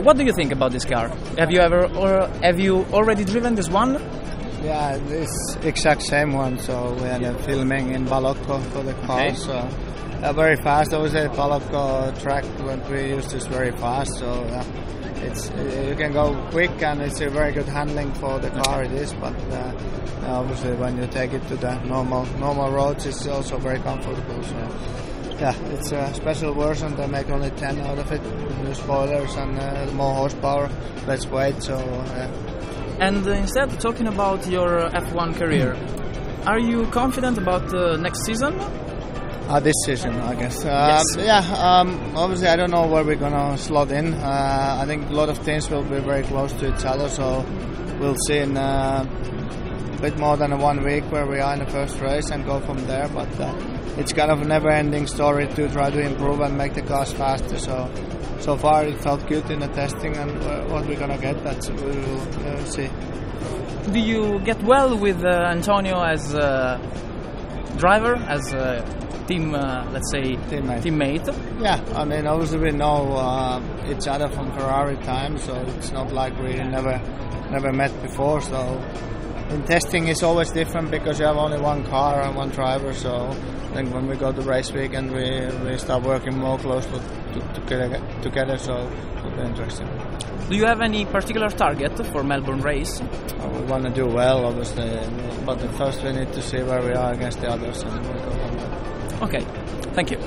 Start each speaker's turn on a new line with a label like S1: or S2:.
S1: What do you think about this car? Have you already driven this one?
S2: Yeah, this exact same one. So we had a filming in Balocco for the car.
S1: Okay.
S2: So very fast. I would say Balocco track when we used is very fast. So it's you can go quick and it's a very good handling for the car. It is, but obviously when you take it to the normal roads, it's also very comfortable. So yeah, it's a special version. They make only 10 out of it. New spoilers and more horsepower, less weight. So.
S1: And instead, talking about your F1 career, are you confident about next season?
S2: This season, I guess.
S1: Yes.
S2: Obviously, I don't know where we're gonna slot in. I think a lot of teams will be very close to each other, so we'll see in a bit more than 1 week where we are in the first race and go from there. But it's kind of a never-ending story to try to improve and make the cars faster. So far, it felt good in the testing, and what we're gonna get, that's we will see.
S1: Do you get well with Antonio as a driver, as a team, let's say, teammate?
S2: Yeah, I mean, obviously we know each other from Ferrari time, so it's not like we never met before. So in testing, it's always different because you have only one car and one driver. So I think when we go to race week and we start working more closely together, so it'll be interesting.
S1: Do you have any particular target for Melbourne race?
S2: We want to do well, obviously, but first we need to see where we are against the others, and we'll go from there.
S1: Okay, thank you.